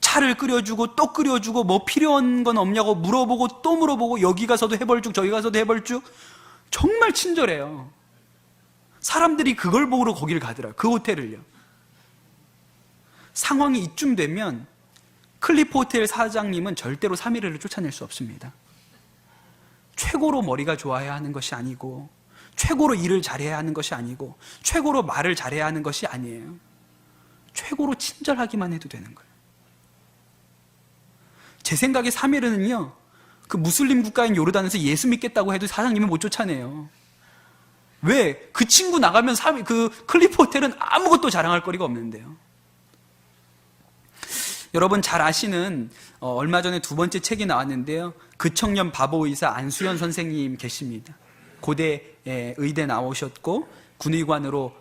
차를 끓여주고 또 끓여주고 뭐 필요한 건 없냐고 물어보고 또 물어보고 여기 가서도 해벌죽 저기 가서도 해벌죽. 정말 친절해요. 사람들이 그걸 보러 거기를 가더라고요. 그 호텔을요. 상황이 이쯤 되면 클리프 호텔 사장님은 절대로 3일을 쫓아낼 수 없습니다. 최고로 머리가 좋아야 하는 것이 아니고 최고로 일을 잘해야 하는 것이 아니고 최고로 말을 잘해야 하는 것이 아니에요. 최고로 친절하기만 해도 되는 거예요. 제 생각에 3일은요 그 무슬림 국가인 요르단에서 예수 믿겠다고 해도 사장님은 못 쫓아내요. 왜? 그 친구 나가면 그 클리프 호텔은 아무것도 자랑할 거리가 없는데요. 여러분 잘 아시는 얼마 전에 두 번째 책이 나왔는데요. 그 청년 바보 의사 안수연 선생님 계십니다. 고대 의대 나오셨고 군의관으로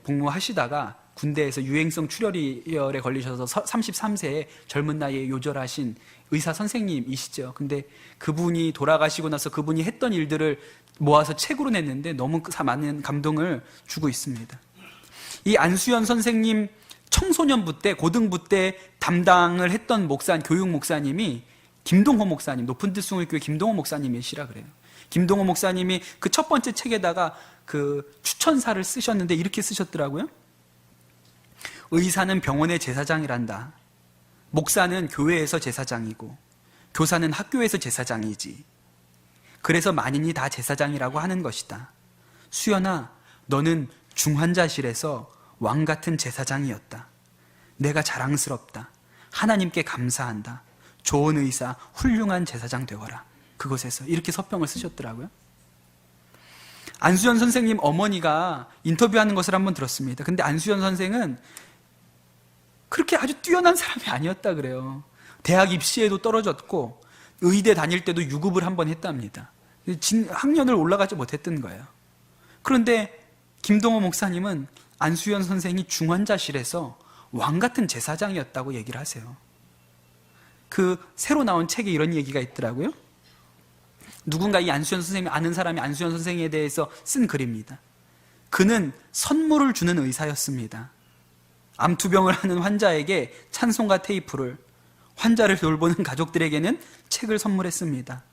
복무하시다가 군대에서 유행성 출혈에 걸리셔서 33세에 젊은 나이에 요절하신 의사 선생님이시죠. 근데 그분이 돌아가시고 나서 그분이 했던 일들을 모아서 책으로 냈는데 너무 많은 감동을 주고 있습니다. 이 안수연 선생님 청소년부 때 고등부 때 담당을 했던 교육 목사님이 김동호 목사님, 높은 뜻숭일교회 김동호 목사님이시라 그래요. 김동호 목사님이 그 첫 번째 책에다가 그 추천사를 쓰셨는데 이렇게 쓰셨더라고요. 의사는 병원의 제사장이란다. 목사는 교회에서 제사장이고 교사는 학교에서 제사장이지. 그래서 만인이 다 제사장이라고 하는 것이다. 수연아, 너는 중환자실에서 왕 같은 제사장이었다. 내가 자랑스럽다. 하나님께 감사한다. 좋은 의사, 훌륭한 제사장 되어라. 그곳에서 이렇게 서평을 쓰셨더라고요. 안수연 선생님 어머니가 인터뷰하는 것을 한번 들었습니다. 근데 안수연 선생은 그렇게 아주 뛰어난 사람이 아니었다 그래요. 대학 입시에도 떨어졌고 의대 다닐 때도 유급을 한번 했답니다. 학년을 올라가지 못했던 거예요. 그런데 김동호 목사님은 안수연 선생이 중환자실에서 왕 같은 제사장이었다고 얘기를 하세요. 그 새로 나온 책에 이런 얘기가 있더라고요. 누군가 이 안수연 선생님이 아는 사람이 안수연 선생에 대해서 쓴 글입니다. 그는 선물을 주는 의사였습니다. 암투병을 하는 환자에게 찬송가 테이프를, 환자를 돌보는 가족들에게는 책을 선물했습니다.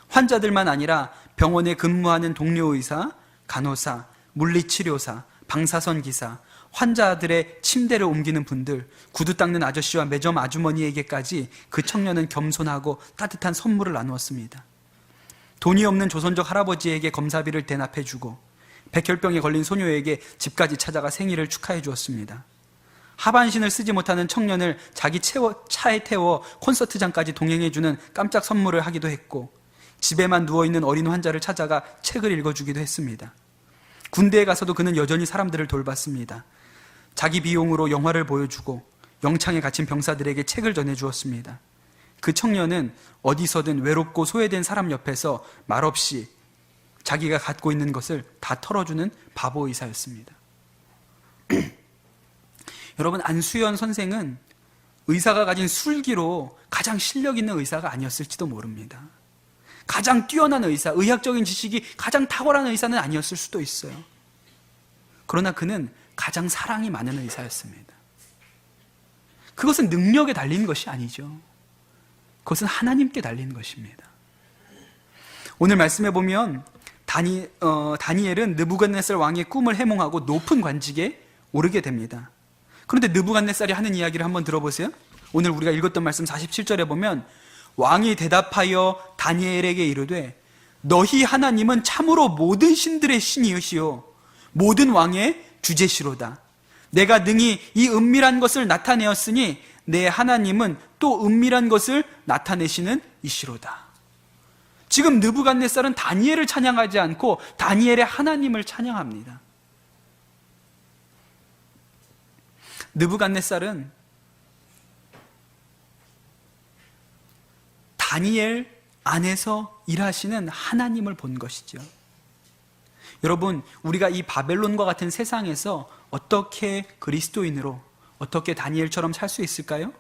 환자들만 아니라 병원에 근무하는 동료 의사, 간호사, 물리치료사, 방사선 기사, 환자들의 침대를 옮기는 분들, 구두 닦는 아저씨와 매점 아주머니에게까지 그 청년은 겸손하고 따뜻한 선물을 나누었습니다. 돈이 없는 조선족 할아버지에게 검사비를 대납해주고 백혈병에 걸린 소녀에게 집까지 찾아가 생일을 축하해 주었습니다. 하반신을 쓰지 못하는 청년을 자기 차에 태워 콘서트장까지 동행해주는 깜짝 선물을 하기도 했고 집에만 누워있는 어린 환자를 찾아가 책을 읽어주기도 했습니다. 군대에 가서도 그는 여전히 사람들을 돌봤습니다. 자기 비용으로 영화를 보여주고 영창에 갇힌 병사들에게 책을 전해주었습니다. 그 청년은 어디서든 외롭고 소외된 사람 옆에서 말없이 자기가 갖고 있는 것을 다 털어주는 바보 의사였습니다. 여러분, 안수연 선생은 의사가 가진 술기로 가장 실력 있는 의사가 아니었을지도 모릅니다. 가장 뛰어난 의사, 의학적인 지식이 가장 탁월한 의사는 아니었을 수도 있어요. 그러나 그는 가장 사랑이 많은 의사였습니다. 그것은 능력에 달린 것이 아니죠. 그것은 하나님께 달린 것입니다. 오늘 말씀해 보면 다니엘은 느부갓네살 왕의 꿈을 해몽하고 높은 관직에 오르게 됩니다. 그런데 느부갓네살이 하는 이야기를 한번 들어보세요. 오늘 우리가 읽었던 말씀 47절에 보면 왕이 대답하여 다니엘에게 이르되 너희 하나님은 참으로 모든 신들의 신이시요 모든 왕의 주제시로다. 내가 능히 이 은밀한 것을 나타내었으니 내 하나님은 또 은밀한 것을 나타내시는 이시로다. 지금 느부갓네살은 다니엘을 찬양하지 않고 다니엘의 하나님을 찬양합니다. 느부갓네살은 다니엘 안에서 일하시는 하나님을 본 것이죠. 여러분, 우리가 이 바벨론과 같은 세상에서 어떻게 그리스도인으로, 어떻게 다니엘처럼 살 수 있을까요?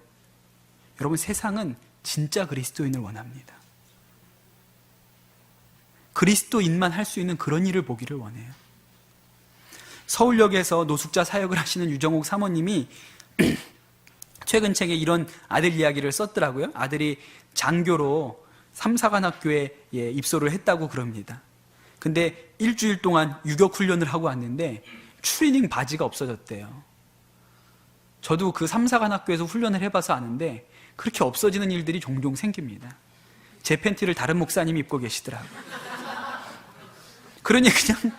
여러분, 세상은 진짜 그리스도인을 원합니다. 그리스도인만 할 수 있는 그런 일을 보기를 원해요. 서울역에서 노숙자 사역을 하시는 유정옥 사모님이 최근 책에 이런 아들 이야기를 썼더라고요. 아들이 장교로 삼사관학교에 입소를 했다고 그럽니다. 근데 일주일 동안 유격 훈련을 하고 왔는데 추리닝 바지가 없어졌대요. 저도 그 삼사관학교에서 훈련을 해봐서 아는데 그렇게 없어지는 일들이 종종 생깁니다. 제 팬티를 다른 목사님이 입고 계시더라고요. 그러니 그냥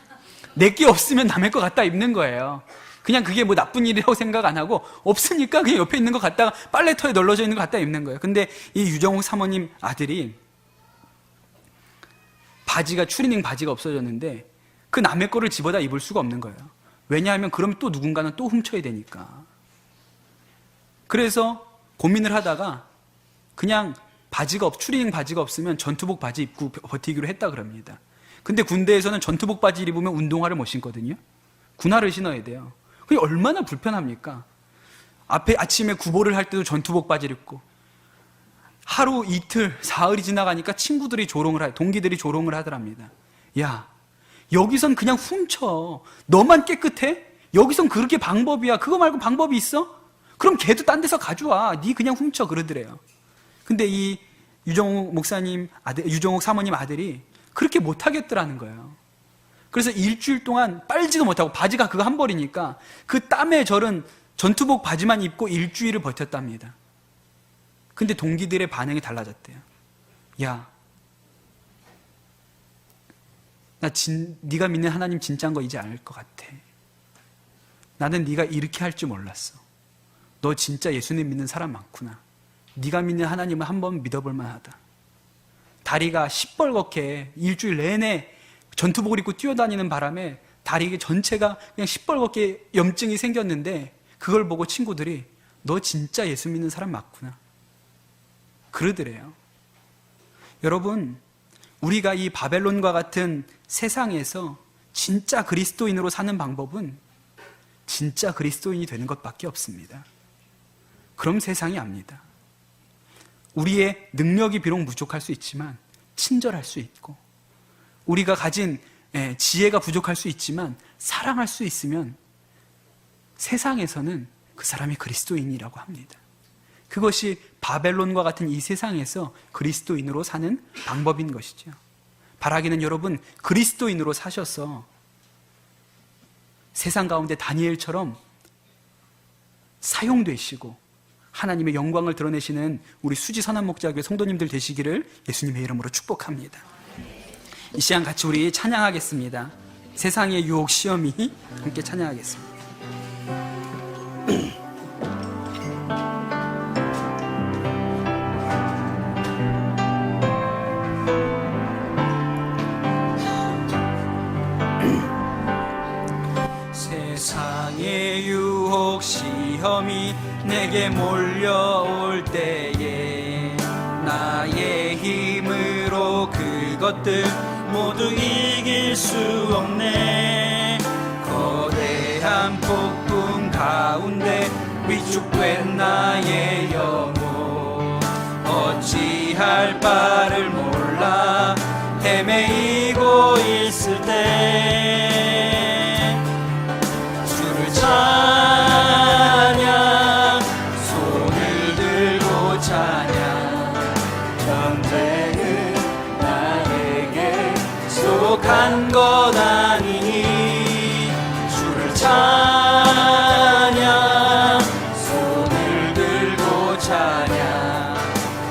내게 없으면 남의 거 갖다 입는 거예요. 그냥 그게 뭐 나쁜 일이라고 생각 안 하고 없으니까 그냥 옆에 있는 거 갖다가 빨래터에 널려져 있는 거 갖다 입는 거예요. 근데 이 유정욱 사모님 아들이 바지가 추리닝 바지가 없어졌는데 그 남의 거를 집어다 입을 수가 없는 거예요. 왜냐하면 그러면 또 누군가는 또 훔쳐야 되니까. 그래서 고민을 하다가 그냥 추리닝 바지가 없으면 전투복 바지 입고 버티기로 했다 그럽니다. 근데 군대에서는 전투복 바지를 입으면 운동화를 못 신거든요. 군화를 신어야 돼요. 그게 얼마나 불편합니까? 아침에 구보를 할 때도 전투복 바지를 입고 하루 이틀 사흘이 지나가니까 친구들이 동기들이 조롱을 하더랍니다. 야, 여기선 그냥 훔쳐. 너만 깨끗해? 여기선 그렇게 방법이야. 그거 말고 방법이 있어? 그럼 걔도 딴 데서 가져와. 네 그냥 훔쳐 그러더래요. 근데 이 유정욱 사모님 아들이 그렇게 못하겠더라는 거예요. 그래서 일주일 동안 빨지도 못하고 바지가 그거 한 벌이니까 그 땀에 절은 전투복 바지만 입고 일주일을 버텼답니다. 근데 동기들의 반응이 달라졌대요. 야, 네가 믿는 하나님 진짜인 거 이제 알 것 같아. 나는 네가 이렇게 할 줄 몰랐어. 너 진짜 예수님 믿는 사람 많구나. 네가 믿는 하나님을 한번 믿어볼 만하다. 다리가 시뻘겋게 일주일 내내 전투복을 입고 뛰어다니는 바람에 다리 전체가 그냥 시뻘겋게 염증이 생겼는데 그걸 보고 친구들이 너 진짜 예수 믿는 사람 맞구나 그러더래요. 여러분, 우리가 이 바벨론과 같은 세상에서 진짜 그리스도인으로 사는 방법은 진짜 그리스도인이 되는 것밖에 없습니다. 그럼 세상이 압니다. 우리의 능력이 비록 부족할 수 있지만 친절할 수 있고 우리가 가진 지혜가 부족할 수 있지만 사랑할 수 있으면 세상에서는 그 사람이 그리스도인이라고 합니다. 그것이 바벨론과 같은 이 세상에서 그리스도인으로 사는 방법인 것이죠. 바라기는 여러분 그리스도인으로 사셔서 세상 가운데 다니엘처럼 사용되시고 하나님의 영광을 드러내시는 우리 수지 선한목자교회 성도님들 되시기를 예수님의 이름으로 축복합니다. 이 시간 같이 우리 찬양하겠습니다. 세상의 유혹 시험이 함께 찬양하겠습니다. 세상의 유혹 시험이 내게 몰려올 때에 나의 힘으로 그것들 모두 이길 수 없네. 거대한 폭풍 가운데 위축된 나의 영혼 어찌할 바를 몰라 헤매이고 있을 때 주를 찬양 손을 들고 찬양 전쟁은 나에게 속한 속한 것 아니니 주를 찬양 손을 들고 찬양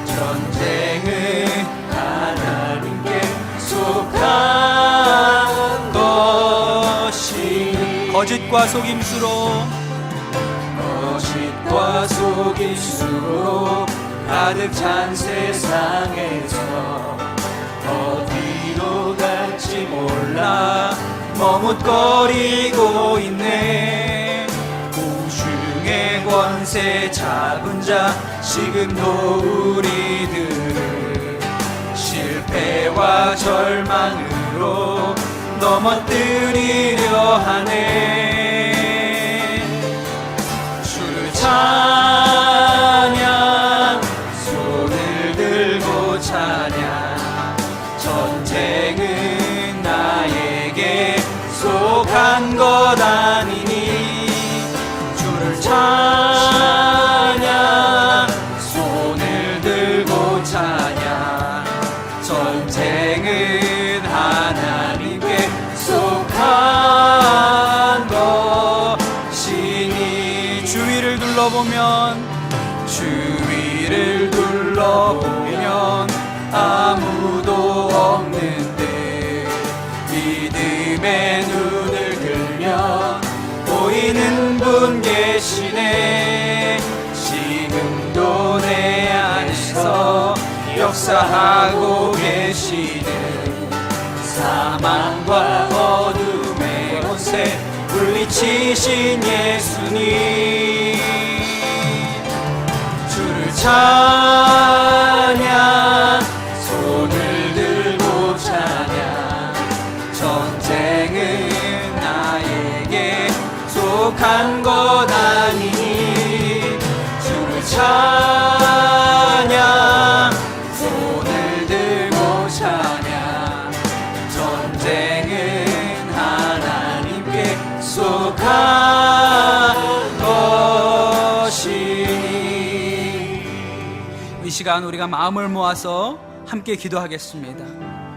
전쟁은 하나님께 속한 것이 거짓과 속임수로 가득 찬 세상에서 어디로 갈지 몰라 머뭇거리고 있네. 우중의 권세 잡은 자 지금도 우리들을 실패와 절망으로 넘어뜨리려 하네. 주를 찬양 손을 들고 찬양 전쟁은 나에게 속한 것 아니니 주를 찬양 손을 들고 찬양 전쟁은 하나님께 속한 것이니. 주위를 둘러보면 아무도 없는데 믿음의 눈을 들면 보이는 분 계시네. 지금도 내 안에서 역사하고 계시는 사망과 어둠의 권세 물리치신 예수님. 주를 찬양 손을 들고 찬양 전쟁은 나에게 속한 것 아니니 주를 찬양 손을 들고 찬양 전쟁은 하나님께 속한 것이니. 이 시간 우리가 마음을 모아서 함께 기도하겠습니다.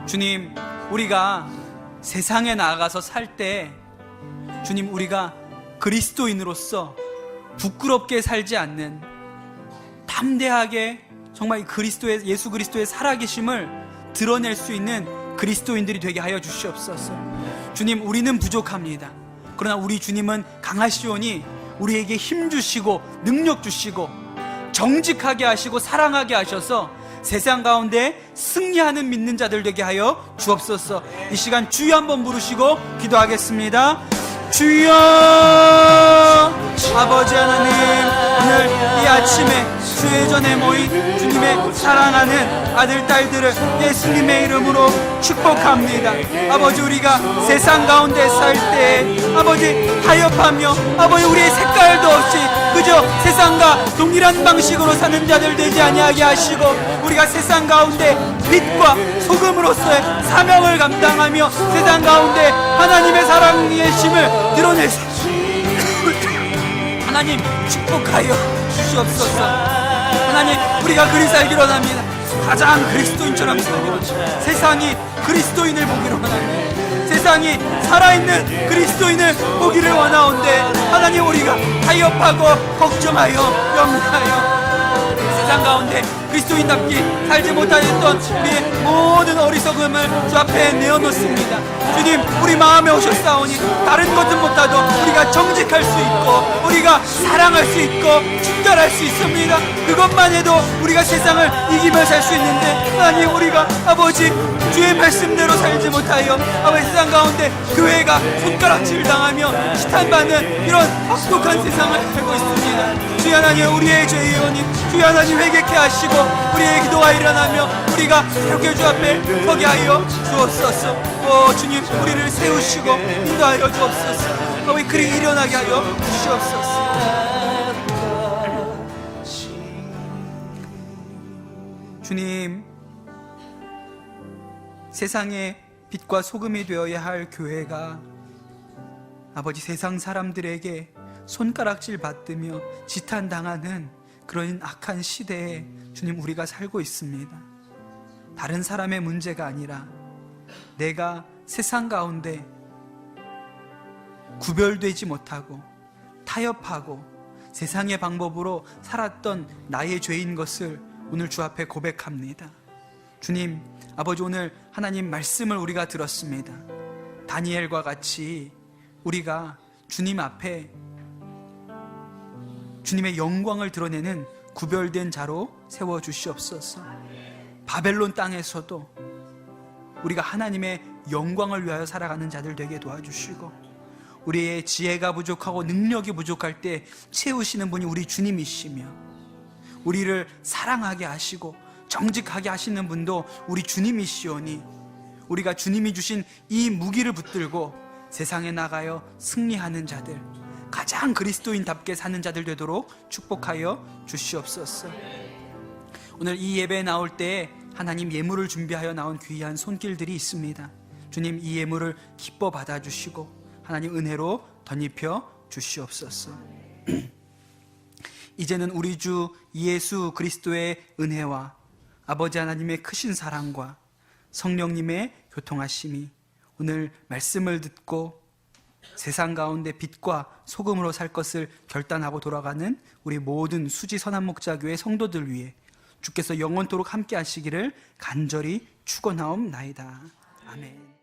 주님, 우리가 세상에 나가서 살 때 주님, 우리가 그리스도인으로서 부끄럽게 살지 않는 담대하게 정말 예수 그리스도의 살아계심을 드러낼 수 있는 그리스도인들이 되게 하여 주시옵소서. 주님, 우리는 부족합니다. 그러나 우리 주님은 강하시오니 우리에게 힘 주시고 능력 주시고 정직하게 하시고 사랑하게 하셔서 세상 가운데 승리하는 믿는 자들 되게 하여 주옵소서. 이 시간 주여 한번 부르시고 기도하겠습니다. 주여, 아버지 하나님, 오늘 이 아침에 주의 전에 모인 주님의 사랑하는 아들 딸들을 예수님의 이름으로 축복합니다. 아버지, 우리가 세상 가운데 살 때 아버지 타협하며 아버지 우리의 색깔도 없이 그저 세상과 동일한 방식으로 사는 자들 되지 아니하게 하시고 우리가 세상 가운데 빛과 소금으로서의 사명을 감당하며 세상 가운데 하나님의 사랑의 힘을 드러낼 수 하나님 축복하여 주시옵소서. 하나님, 우리가 그리 살기로 합니다. 가장 그리스도인처럼 살기로, 세상이 그리스도인을 보기로 원합니다. 세상이 살아있는 그리스도인을 보기를 원하온데 하나님, 우리가 타협하고 걱정하여 염려하여 세상 가운데 그리스도인답게 살지 못하였던 우리의 모든 어리석음을 주 앞에 내어놓습니다. 주님, 우리 마음에 오셨사오니 다른 것은 못하도 우리가 정직할 수 있고 우리가 사랑할 수 있고 친절할 수 있습니다. 그것만 해도 우리가 세상을 이기며 살 수 있는데 하나님, 우리가 아버지 주의 말씀대로 살지 못하여 아버지 세상 가운데 교회가 손가락질 당하며 시탄받는 이런 혹독한 세상을 살고 있습니다. 주여 하나님, 우리의 죄의원이 주여 하나님 회개케 하시고 우리의 기도가 일어나며 우리가 새롭게 주 앞에 서게 하여 주옵소서. 오 주님, 우리를 세우시고 인도하여 주옵소서. 우리 그리 일어나게 하여 주시옵소서. 주님, 세상의 빛과 소금이 되어야 할 교회가 아버지 세상 사람들에게 손가락질 받으며 지탄당하는 그런 악한 시대에 주님, 우리가 살고 있습니다. 다른 사람의 문제가 아니라 내가 세상 가운데 구별되지 못하고 타협하고 세상의 방법으로 살았던 나의 죄인 것을 오늘 주 앞에 고백합니다. 주님, 아버지, 오늘 하나님 말씀을 우리가 들었습니다. 다니엘과 같이 우리가 주님 앞에 주님의 영광을 드러내는 구별된 자로 세워주시옵소서. 바벨론 땅에서도 우리가 하나님의 영광을 위하여 살아가는 자들 되게 도와주시고, 우리의 지혜가 부족하고 능력이 부족할 때 채우시는 분이 우리 주님이시며, 우리를 사랑하게 하시고 정직하게 하시는 분도 우리 주님이시오니, 우리가 주님이 주신 이 무기를 붙들고 세상에 나가여 승리하는 자들, 가장 그리스도인답게 사는 자들 되도록 축복하여 주시옵소서. 오늘 이 예배에 나올 때 하나님 예물을 준비하여 나온 귀한 손길들이 있습니다. 주님, 이 예물을 기뻐 받아주시고 하나님 은혜로 덧입혀 주시옵소서. 이제는 우리 주 예수 그리스도의 은혜와 아버지 하나님의 크신 사랑과 성령님의 교통하심이 오늘 말씀을 듣고 세상 가운데 빛과 소금으로 살 것을 결단하고 돌아가는 우리 모든 수지 선한목자교회 성도들 위해 주께서 영원토록 함께 하시기를 간절히 축원하옵나이다. 아멘.